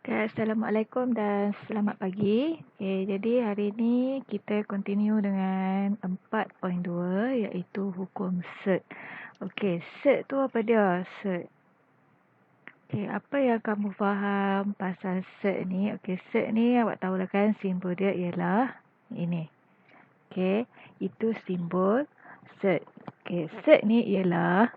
Okay, Assalamualaikum dan selamat pagi. Okay, jadi hari ini kita continue dengan 4.2 iaitu hukum cert. Okay, cert tu apa dia? Cert. Okay, apa yang kamu faham pasal cert ni? Okay, cert ni awak tahulah kan simbol dia ialah ini. Okay, itu simbol cert. Okay, cert ni ialah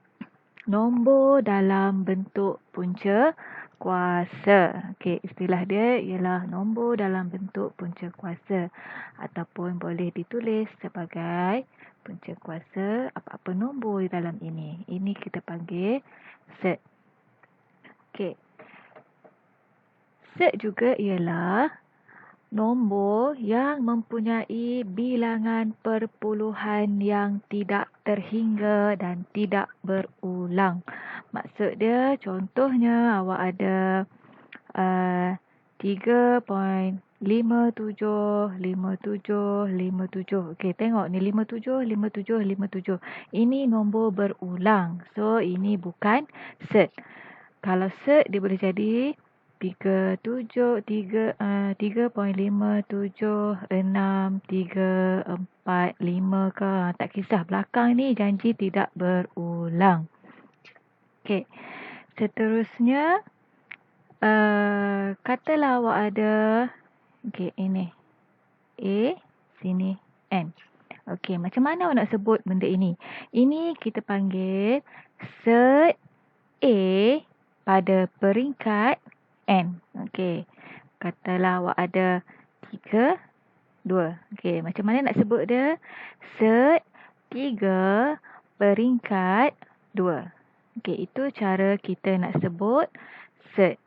nombor dalam bentuk punca kuasa. Okey, istilah dia ialah nombor dalam bentuk punca kuasa ataupun boleh ditulis sebagai punca kuasa apa-apa nombor di dalam ini. Ini kita panggil set. Okey. Set juga ialah nombor yang mempunyai bilangan perpuluhan yang tidak terhingga dan tidak berulang. Maksud dia contohnya awak ada 3.575757. Okey, tengok ni 575757. Ini nombor berulang. So ini bukan cert. Kalau cert dia boleh jadi 3.576.345 ke. Tak kisah, belakang ni janji tidak berulang. Okey. Seterusnya katalah awak ada ini A, sini N. Okey, macam mana awak nak sebut benda ini? Ini kita panggil cert A pada peringkat N. Okey. Katalah awak ada 3, 2. Okey, macam mana nak sebut dia? Cert 3 peringkat 2. Okey, itu cara kita nak sebut cert.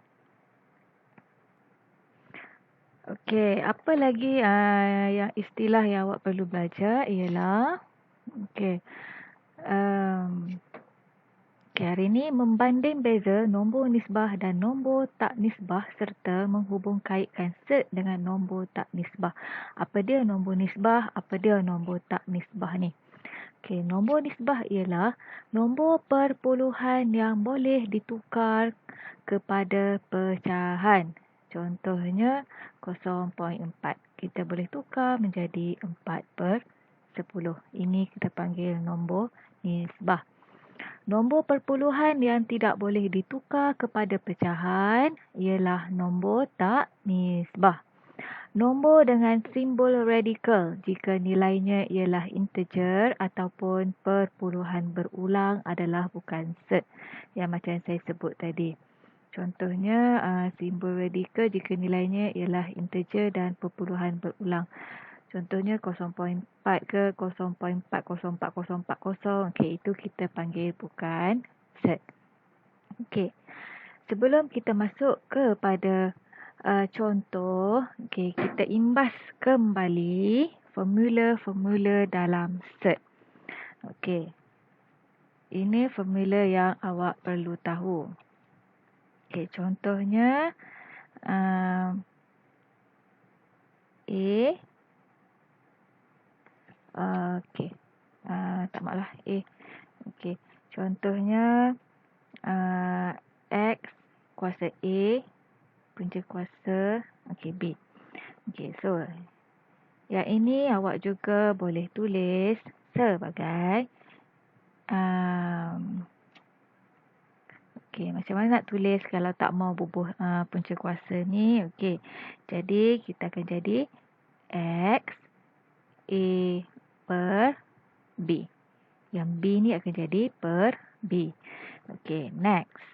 Okey, apa lagi yang istilah yang awak perlu belajar ialah okey. Hari ini membanding beza nombor nisbah dan nombor tak nisbah serta menghubung kaitkan cert dengan nombor tak nisbah. Apa dia nombor nisbah? Apa dia nombor tak nisbah ni? Okey, nombor nisbah ialah nombor perpuluhan yang boleh ditukar kepada pecahan. Contohnya 0.4. Kita boleh tukar menjadi 4/10. Ini kita panggil nombor nisbah. Nombor perpuluhan yang tidak boleh ditukar kepada pecahan ialah nombor tak nisbah. Nombor dengan simbol radikal jika nilainya ialah integer ataupun perpuluhan berulang adalah bukan cert. Yang macam saya sebut tadi. Contohnya simbol radikal jika nilainya ialah integer dan perpuluhan berulang. Contohnya 0.4 ke 0.4044040. Okey, itu kita panggil bukan cert. Okey. Sebelum kita masuk kepada contoh, okey, kita imbas kembali formula-formula dalam cert. Okey. Ini formula yang awak perlu tahu. Okey, contohnya A okey. Tak maklah A. Okey. Contohnya X kuasa A punca kuasa B. Okey, so yang ini awak juga boleh tulis sebagai okey, macam mana nak tulis kalau tak mau bubuh punca kuasa ni? Okey. Jadi kita akan jadi X A per B. Yang B ni akan jadi per B. Okey, next.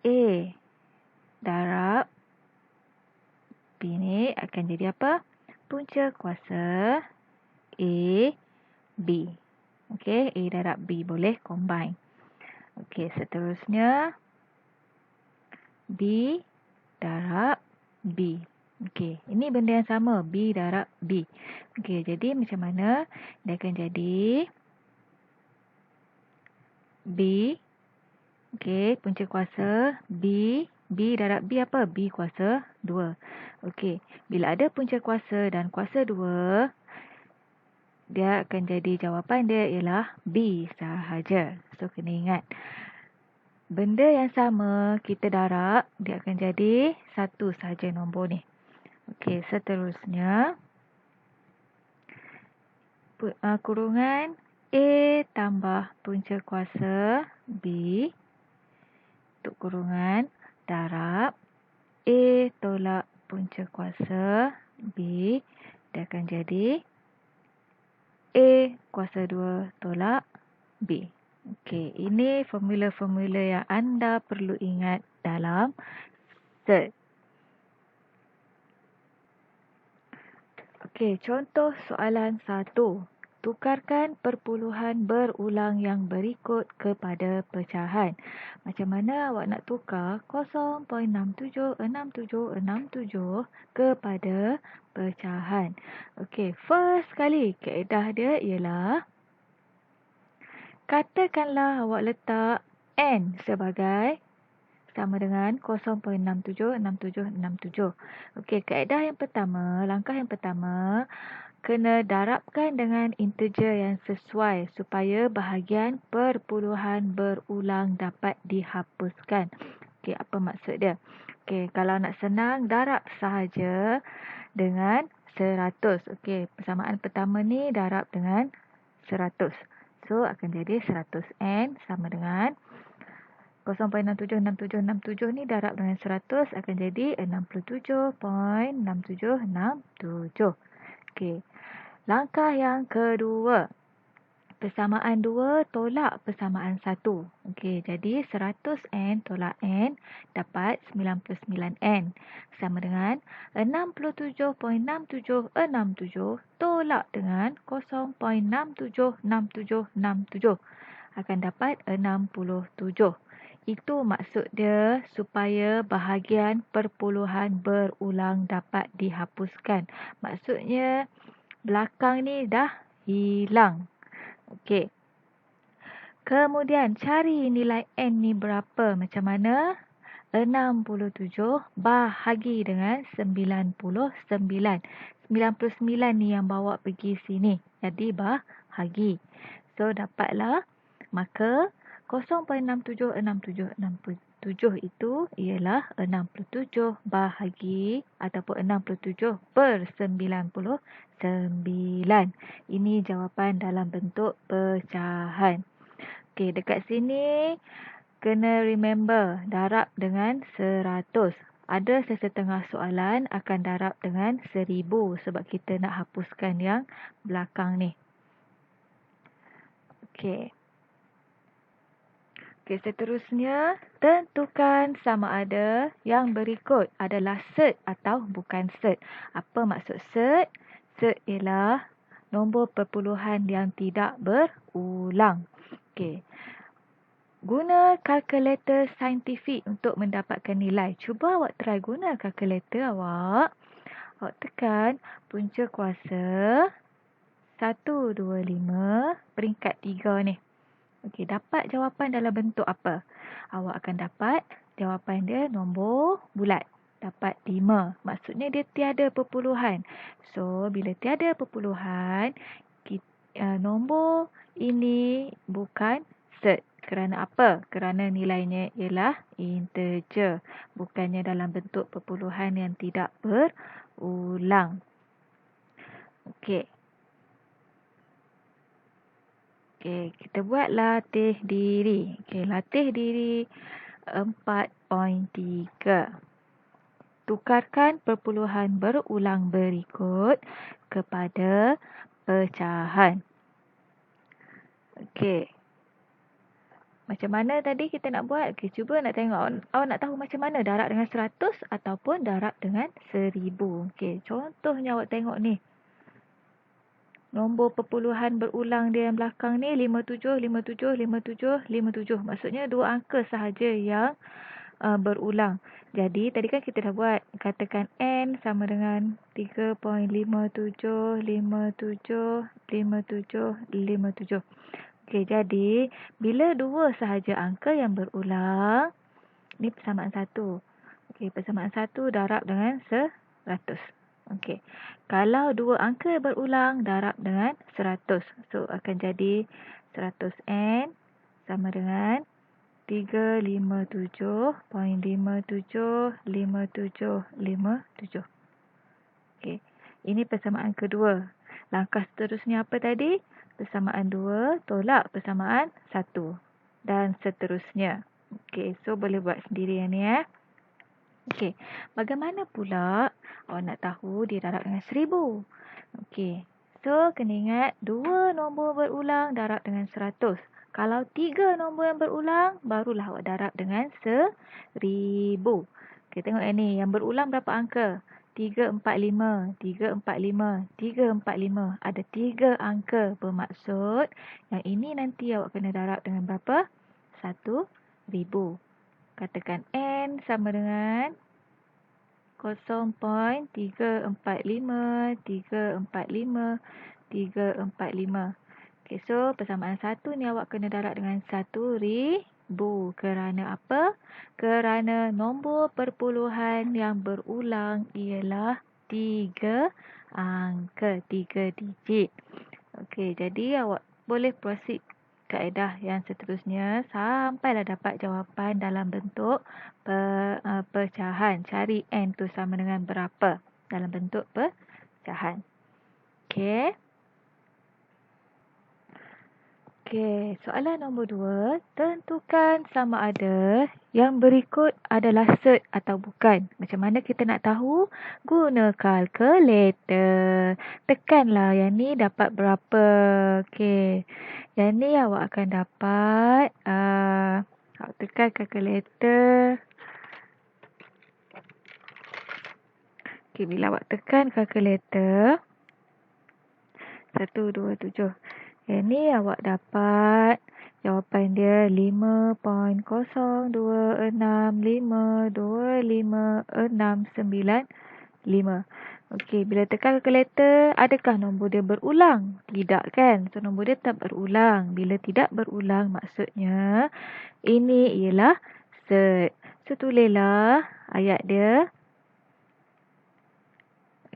A darab B ni akan jadi apa? Punca kuasa A B. Okey, A darab B boleh combine. Okey, seterusnya B darab B. Okey, ini benda yang sama, B darab B. Okey, jadi macam mana? Dia akan jadi B. Okey, punca kuasa B. B darab B apa? B kuasa 2. Okey, bila ada punca kuasa dan kuasa 2, dia akan jadi jawapan dia ialah B sahaja. So, kena ingat. benda yang sama kita darab, dia akan jadi satu sahaja nombor ni. Okey, seterusnya kurungan A tambah punca kuasa B untuk kurungan darab A tolak punca kuasa B, dia akan jadi A kuasa 2 tolak B. Okey, ini formula-formula yang anda perlu ingat dalam SET. Okey, contoh soalan 1. Tukarkan perpuluhan berulang yang berikut kepada pecahan. Macam mana awak nak tukar 0.676767 kepada pecahan? Okey, first kali kaedah dia ialah katakanlah awak letak N sebagai sama dengan 0.676767. Okey, kaedah yang pertama, langkah yang pertama, kena darabkan dengan integer yang sesuai supaya bahagian perpuluhan berulang dapat dihapuskan. Okey, apa maksud dia? Okey, kalau nak senang, darab sahaja dengan 100. Okey, persamaan pertama ni darab dengan 100. So, akan jadi 100N sama dengan 0.676767 ni darab dengan 100 akan jadi 67.6767. Okey. Langkah yang kedua. Persamaan 2 tolak persamaan 1. Okey, jadi 100N tolak N dapat 99N. Sama dengan 67.6767 tolak dengan 0.676767 akan dapat 67. Itu maksud dia supaya bahagian perpuluhan berulang dapat dihapuskan. Maksudnya belakang ni dah hilang. Okey. Kemudian cari nilai N ni berapa? Macam mana? 67 bahagi dengan 99. 99 ni yang bawa pergi sini. Jadi bahagi. So dapatlah, maka 0.676767 itu ialah 67 bahagi ataupun 67 per 99. Ini jawapan dalam bentuk pecahan. Okey, dekat sini kena remember darab dengan 100. Ada sesetengah soalan akan darab dengan 1000 sebab kita nak hapuskan yang belakang ni. Okey. Okey, seterusnya tentukan sama ada yang berikut adalah set atau bukan set. Apa maksud set? Set ialah nombor perpuluhan yang tidak berulang. Okey. Guna kalkulator saintifik untuk mendapatkan nilai. Cuba awak try guna kalkulator awak. Awak tekan punca kuasa 125 peringkat 3 ni. Okey, dapat jawapan dalam bentuk apa? Awak akan dapat jawapan dia nombor bulat. Dapat 5. Maksudnya dia tiada perpuluhan. So, bila tiada perpuluhan, nombor ini bukan set. Kerana apa? Kerana nilainya ialah integer. Bukannya dalam bentuk perpuluhan yang tidak berulang. Okey. Okey, kita buat latih diri. Okey, latih diri 4.3. Tukarkan perpuluhan berulang berikut kepada pecahan. Okey. Macam mana tadi kita nak buat? Okey, cuba nak tengok. Awak nak tahu macam mana darab dengan 100 ataupun darab dengan 1000. Okey, contohnya awak tengok ni. Nombor perpuluhan berulang dia yang belakang ni 57, 57, 57, 57. Maksudnya dua angka sahaja yang berulang. Jadi tadi kan kita dah buat. Katakan N sama dengan 3.57, 57, 57, 57. Okey, jadi bila dua sahaja angka yang berulang, ni persamaan 1. Okey, persamaan 1 darab dengan 100. Okey. Kalau dua angka berulang, darab dengan 100. So, akan jadi 100N sama dengan 0.357. Okey. Ini persamaan kedua. Langkah seterusnya apa tadi? Persamaan 2 tolak persamaan 1. Dan seterusnya. Okey, so boleh buat sendiri yang ni Okey, bagaimana pula awak nak tahu dia darab dengan 1000? Okey, so kena ingat 2 nombor berulang darab dengan 100. Kalau 3 nombor yang berulang, barulah awak darab dengan 1000. Okey, tengok yang ni. Yang berulang berapa angka? 345, 345, 345. Ada 3 angka. Bermaksud yang ini nanti awak kena darab dengan berapa? 1000. Katakan N sama dengan 0.345, 345, 345. Okay, so persamaan 1 ni awak kena darab dengan 1000. Kerana apa? Kerana nombor perpuluhan yang berulang ialah 3 angka, 3 digit. Okey, jadi awak boleh proceed kaedah yang seterusnya sampailah dapat jawapan dalam bentuk pecahan. Cari N tu sama dengan berapa dalam bentuk pecahan. Okey. Okey, soalan nombor 2. Tentukan sama ada yang berikut adalah set atau bukan. Macam mana kita nak tahu? Guna kalkulator. Tekanlah yang ni dapat berapa. Okey. Yang ni awak akan dapat. Awak tekan kalkulator. Okey, bila awak tekan kalkulator. 127. Yang ni awak dapat jawapan dia 5.026525695. Okey, bila tekan kalkulator, adakah nombor dia berulang? Tidak kan? So, nombor dia tak berulang. Bila tidak berulang, maksudnya ini ialah set. So, tulislah ayat dia.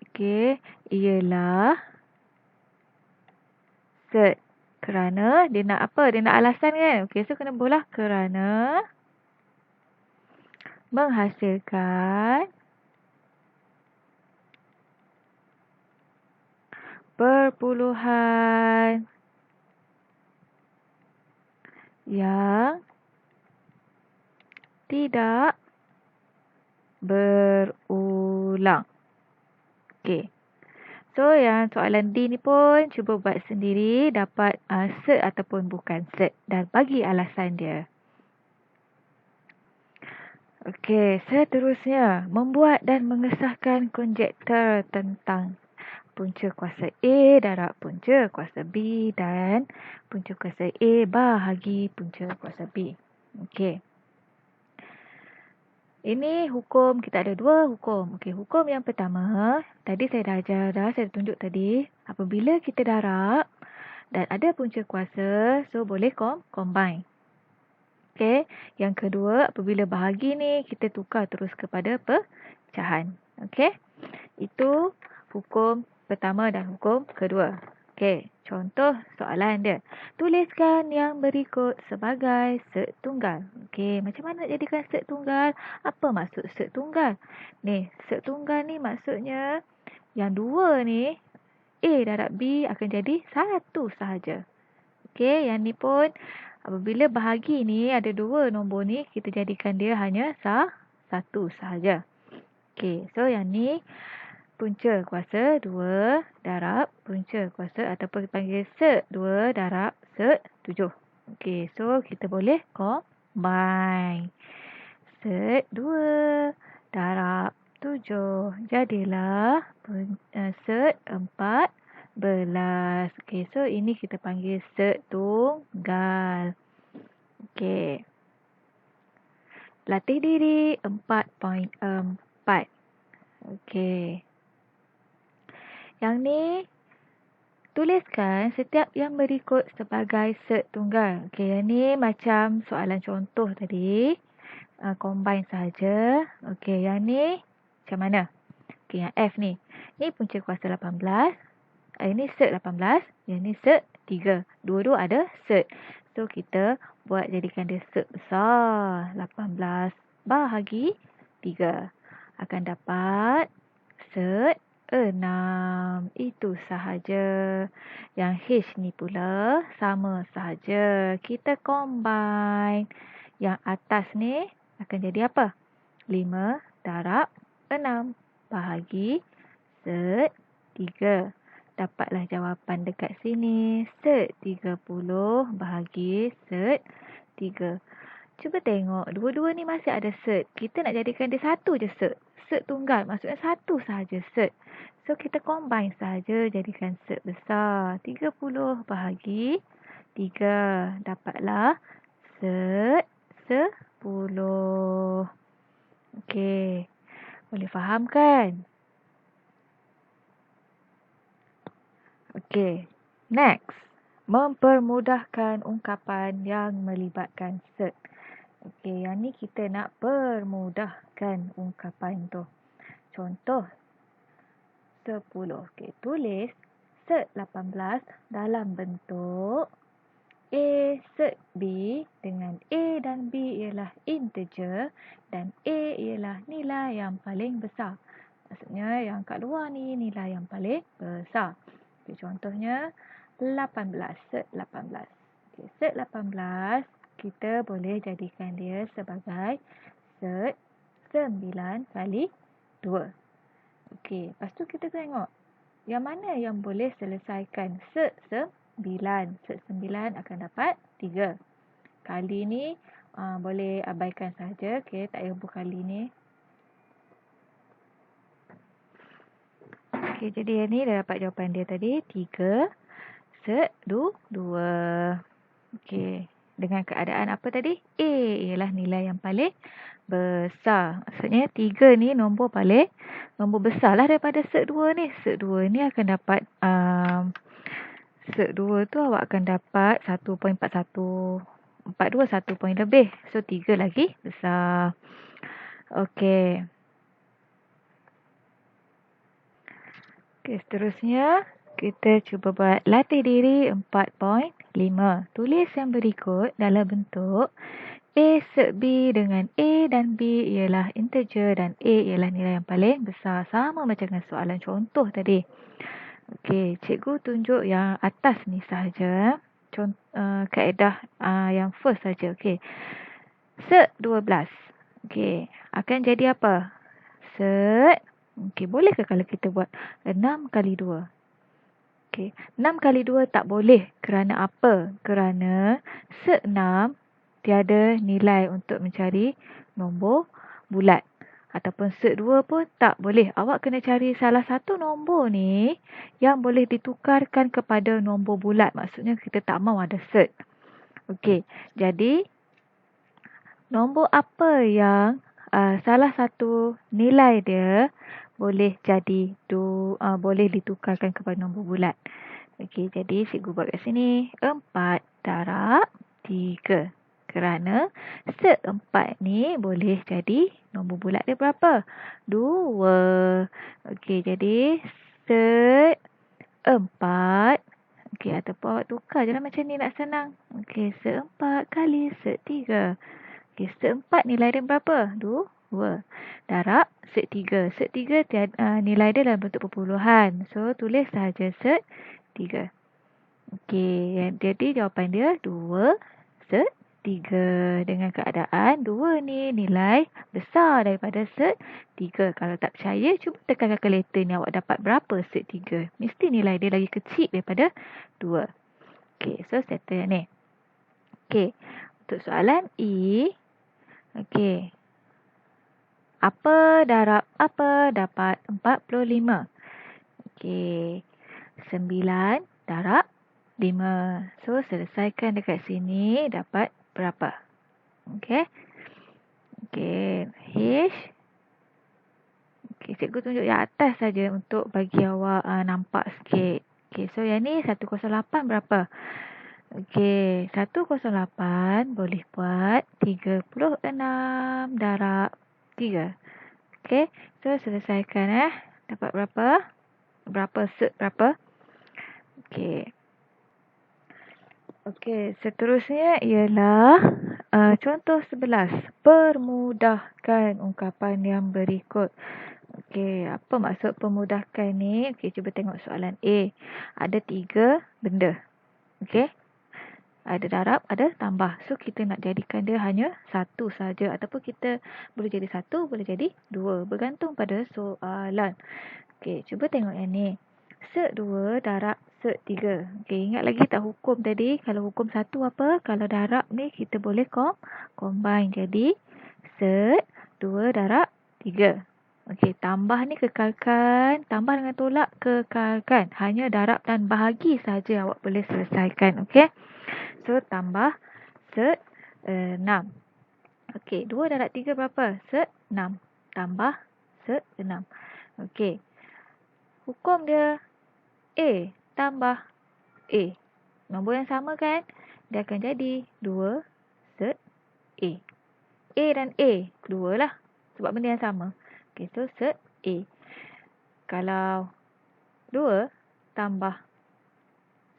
Okey, ialah set. Kerana dia nak apa? Dia nak alasan kan? Okey, so kena bolah kerana menghasilkan perpuluhan yang tidak berulang. Okey. So, yang soalan D ni pun cuba buat sendiri, dapat set ataupun bukan set dan bagi alasan dia. Okey, seterusnya membuat dan mengesahkan konjektor tentang punca kuasa A darab punca kuasa B dan punca kuasa A bahagi punca kuasa B. Okey. Ini hukum, kita ada 2 hukum. Okey, hukum yang pertama, tadi saya dah ajar saya tunjuk tadi. Apabila kita darab dan ada punca kuasa, so boleh combine. Okey, yang kedua, apabila bahagi ni, kita tukar terus kepada pecahan. Okey, itu hukum pertama dan hukum kedua. Okey, contoh soalan dia. Tuliskan yang berikut sebagai set tunggal. Okey, macam mana nak jadikan set tunggal? Apa maksud set tunggal? Ni, set tunggal ni maksudnya yang 2 ni, A darab B akan jadi 1 sahaja. Okey, yang ni pun apabila bahagi ni ada 2 nombor ni, kita jadikan dia hanya 1 sahaja. Okey, so yang ni punca kuasa 2 darab punca kuasa ataupun dipanggil set 2 darab set 7. Okey, so kita boleh combine. Set 2 darab 7. Jadilah set 14. Okey, so ini kita panggil set tunggal. Okey. Latih diri 4.4. Okey. Yang ni, tuliskan setiap yang berikut sebagai set tunggal. Okey, yang ni macam soalan contoh tadi. Combine sahaja. Okey, yang ni macam mana? Okey, yang F ni. Ni punca kuasa 18. Ini set 18. Yang ni set 3. Dua-dua ada set. So, kita buat jadikan dia set besar. 18 bahagi 3 akan dapat set 6. Itu sahaja. Yang H ni pula sama sahaja. Kita combine. Yang atas ni akan jadi apa? 5 darab 6 bahagi set 3. Dapatlah jawapan dekat sini. Set 30 bahagi set 3. Cuba tengok. Dua-dua ni masih ada set. Kita nak jadikan dia satu je set. Set tunggal. Maksudnya satu sahaja set. So, kita combine sahaja jadikan set besar. 30 bahagi 3. Dapatlah set 10. Okey. Boleh faham kan? Okey. Next. Mempermudahkan ungkapan yang melibatkan set. Okey, yang ni kita nak permudahkan ungkapan tu. Contoh 10. Okey, tulis set 18 dalam bentuk A set B dengan A dan B ialah integer dan A ialah nilai yang paling besar. Maksudnya yang kat luar ni nilai yang paling besar. Okay, contohnya 18, set 18. Okay, set 18 kita boleh jadikan dia sebagai set 9 kali 2. Okey, lepas tu kita tengok yang mana yang boleh selesaikan set 9. Set 9 akan dapat 3. Kali ni boleh abaikan saja. Okey, tak payah buat kali ni. Okey, jadi yang ni dah dapat jawapan dia tadi. 3 set 2. Okey, dengan keadaan apa tadi? A ialah nilai yang paling besar. Maksudnya 3 ni nombor besar lah daripada set 2 ni. Set 2 ni akan dapat set 2 tu awak akan dapat 1.41. 42 1 poin lebih. So 3 lagi besar. Okey. Okey, seterusnya kita cuba buat latih diri 4.5. Tulis yang berikut dalam bentuk A set B dengan A dan B ialah integer dan A ialah nilai yang paling besar. Sama macam dengan soalan contoh tadi. Okey, cikgu tunjuk yang atas ni sahaja. Kaedah yang first saja. Okey. Set 12. Okey, akan jadi apa? Set. Okey, boleh ke kalau kita buat 6 kali 2? Okey, 6 kali 2 tak boleh. Kerana apa? Kerana set 6 tiada nilai untuk mencari nombor bulat. Ataupun set 2 pun tak boleh. Awak kena cari salah satu nombor ni yang boleh ditukarkan kepada nombor bulat. Maksudnya kita tak mahu ada set. Okey, jadi nombor apa yang salah satu nilai dia boleh jadi boleh ditukarkan kepada nombor bulat. Okey, jadi cikgu buat kat sini 4 darab 3. Kerana set 4 ni boleh jadi nombor bulat dia berapa? 2. Okey, jadi set 4. Okey, ataupun awak tukar je lah macam ni nak senang. Okey, set 4 kali set 3. Okey, set 4 nilai dia berapa? 2. Darab set 3. Set 3 nilai dia dalam bentuk perpuluhan. So, tulis sahaja set 3. Okey, jadi jawapan dia 2 set 3. Dengan keadaan 2 ni nilai besar daripada set 3. Kalau tak percaya, cuba tekan kalkulator ni awak dapat berapa set 3. Mesti nilai dia lagi kecil daripada 2. Okey, so settle ni. Okey, untuk soalan E. Okey. Apa darab apa dapat 45? Okey. 9 darab 5. So, selesaikan dekat sini dapat berapa? Okey. Okey. H. Okey, cikgu tunjuk yang atas saja untuk bagi awak nampak sikit. Okey, so yang ni 108 berapa? Okey, 108 boleh buat 36 darab 3. Okey, so selesaikan dapat berapa? Berapa set berapa? Okey. Okey, seterusnya ialah contoh 11. Permudahkan ungkapan yang berikut. Okey, apa maksud permudahkan ni? Okey, cuba tengok soalan A. Ada 3 benda. Okey. Ada darab, ada tambah. So, kita nak jadikan dia hanya satu saja. Ataupun kita boleh jadi satu, boleh jadi dua. Bergantung pada soalan. Okey, cuba tengok yang ni. Sek 2 darab sek 3. Okey, ingat lagi tak hukum tadi? Kalau hukum satu apa? Kalau darab ni kita boleh combine. Jadi, sek 2 darab 3. Okey, tambah ni kekalkan. Tambah dengan tolak kekalkan. Hanya darab dan bahagi saja awak boleh selesaikan. Okey. So, tambah sek 6. Okey, 2 darab 3 berapa? Sek 6. Tambah sek 6. Okey. Hukum dia A tambah A. Nombor yang sama kan? Dia akan jadi 2 sek A. A dan A, 2 lah. Sebab benda yang sama. Okey, so sek A. Kalau 2 tambah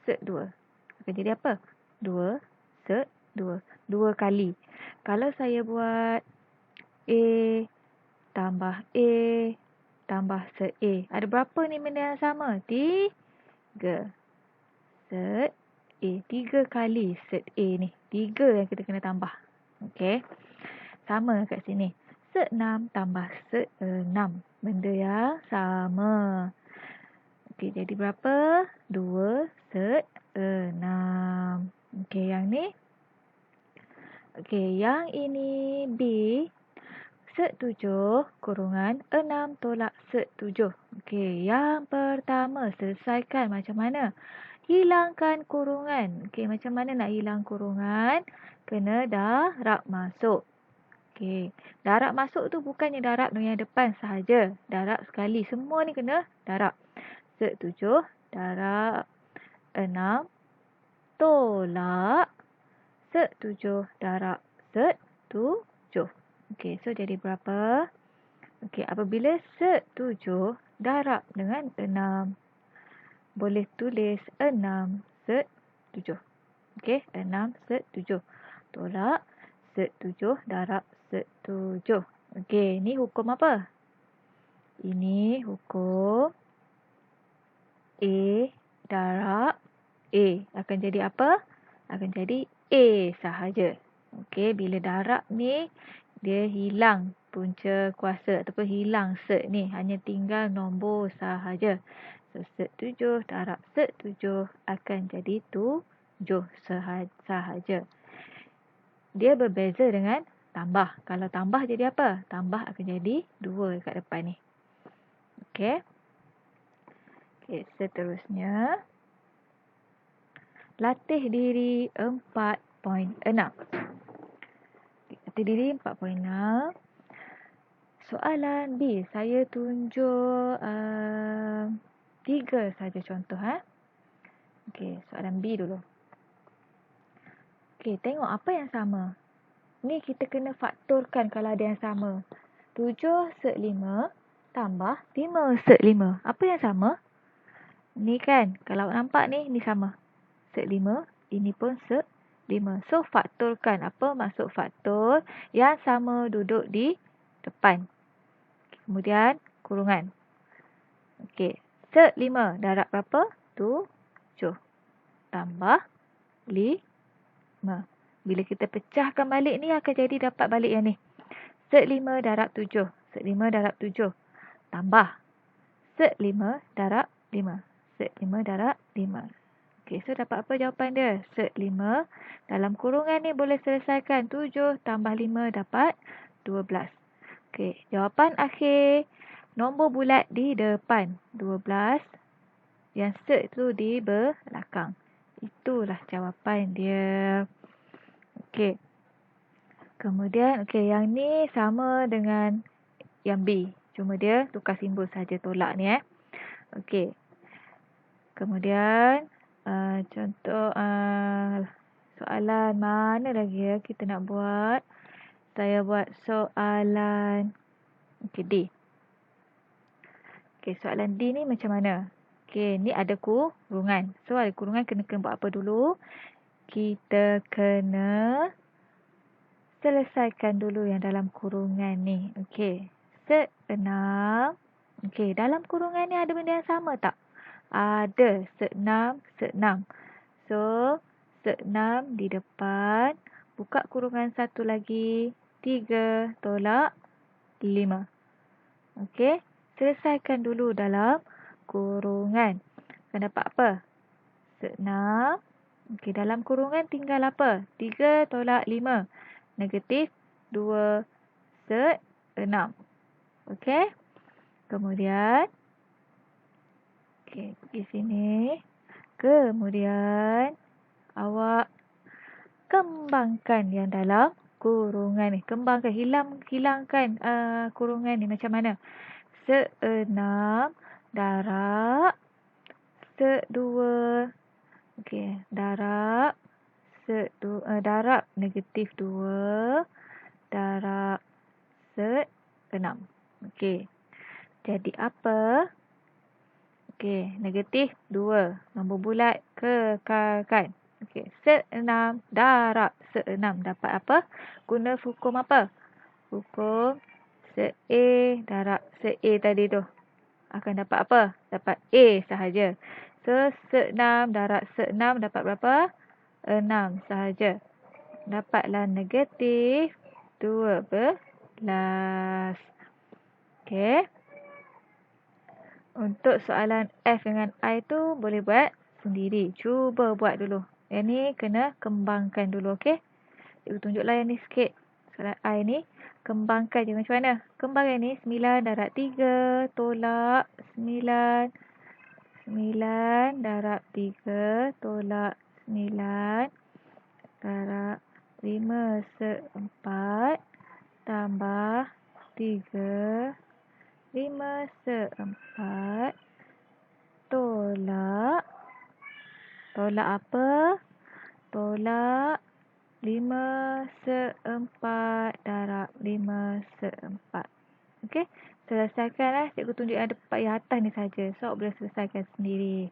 sek 2. Akan jadi apa? 2 sek 2. 2 kali. Kalau saya buat A tambah A tambah sek A. Ada berapa ni benda yang sama? 3. Sek A. 3 kali sek A ni. 3 yang kita kena tambah. Okey. Sama kat sini. Sek 6 tambah sek 6. Benda yang sama. Okey, jadi berapa? 2 sek 6. Okey, yang ni. Okey, yang ini B. Sek 7 kurungan 6 tolak sek 7. Okey, yang pertama selesaikan macam mana? Hilangkan kurungan. Okey, macam mana nak hilang kurungan? Kena darab masuk. Okey, darab masuk tu bukannya darab yang depan sahaja. Darab sekali. Semua ni kena darab. Sek 7 darab 6 tolak sek 7 darab sek 7. Okey, so jadi berapa? Okey, apabila sek 7 darab dengan 6, boleh tulis 6 sek 7. Okey, 6 sek 7. Tolak sek 7 darab sek 7. Okey, ni hukum apa? Ini hukum A darab A. Akan jadi apa? Akan jadi A sahaja. Okey, bila darab ni, dia hilang punca kuasa ataupun hilang sek ni. Hanya tinggal nombor sahaja. So, sek 7 darab sek 7 akan jadi 7 sahaja. Dia berbeza dengan tambah. Kalau tambah jadi apa? Tambah akan jadi 2 kat depan ni. Okey. Okey, seterusnya. Latih diri 4.6. Latih diri 4.6. Soalan B. Saya tunjuk 3 saja contoh. Okey, soalan B dulu. Okey, tengok apa yang sama. Ni kita kena faktorkan kalau ada yang sama. 7 sek 5 tambah 5 sek 5. Apa yang sama? Ni kan, kalau nampak ni sama. Sek 5, ini pun sek 5. So, faktorkan. Apa maksud faktor? Yang sama duduk di depan. Kemudian, kurungan. Okey. Sek 5 darab berapa? 7. Tambah 5. Bila kita pecahkan balik ni, akan jadi dapat balik yang ni. Sek 5 darab 7. Sek 5 darab 7. Tambah. Sek 5 darab 5. Sek 5 darab 5. Okey, so dapat apa jawapan dia? Sek 5. Dalam kurungan ni boleh selesaikan. 7 tambah 5 dapat 12. Okey, jawapan akhir. Nombor bulat di depan. 12. Yang sek tu di belakang. Itulah jawapan dia. Okey. Kemudian, yang ni sama dengan yang B. Cuma dia tukar simbol saja tolak ni. Okey. Kemudian, contoh soalan mana lagi kita nak buat? Saya buat soalan D. Soalan D ni macam mana? Ni ada kurungan. So, ada kurungan kena buat apa dulu? kita kena selesaikan dulu yang dalam kurungan ni. Okey. 6. Okey, dalam kurungan ni ada benda yang sama tak? Ada. 6. So, 6 di depan. Buka kurungan satu lagi. 3 tolak 5. Okey. Selesaikan dulu dalam kurungan. Akan dapat apa? 6. Okey, dalam kurungan tinggal apa? 3 tolak 5. Negatif 2, 6. Okey. Kemudian, okey, pergi sini. Kemudian, awak kembangkan yang dalam kurungan ni. Kembangkan, hilangkan kurungan ni macam mana? 6 darab 2. Okey, darab negatif 2 darab 6. Okey. Jadi apa? Okey, negatif 2. Nombor bulat kekalkan. Okey, 6 darab 6 dapat apa? Guna hukum apa? Hukum se-A darab se-A tadi tu. Akan dapat apa? Dapat A sahaja. So, 6 darab 6 dapat berapa? 6 sahaja. Dapatlah negatif 12. Okey. Untuk soalan F dengan I tu boleh buat sendiri. Cuba buat dulu. Yang ni kena kembangkan dulu. Okey. Cikgu tunjuklah yang ni sikit. Soalan I ni. Kembangkan je macam mana? Kembangkan ni 9 darab 3 tolak 9. 9 darab 3 tolak 9 darab 5 4 tambah 3 5 4 tolak apa? Tolak 5 4 darab 5 4. Okey, selesaikanlah. Cikgu tunjuk yang ada 4 yang atas ni saja. So, boleh selesaikan sendiri.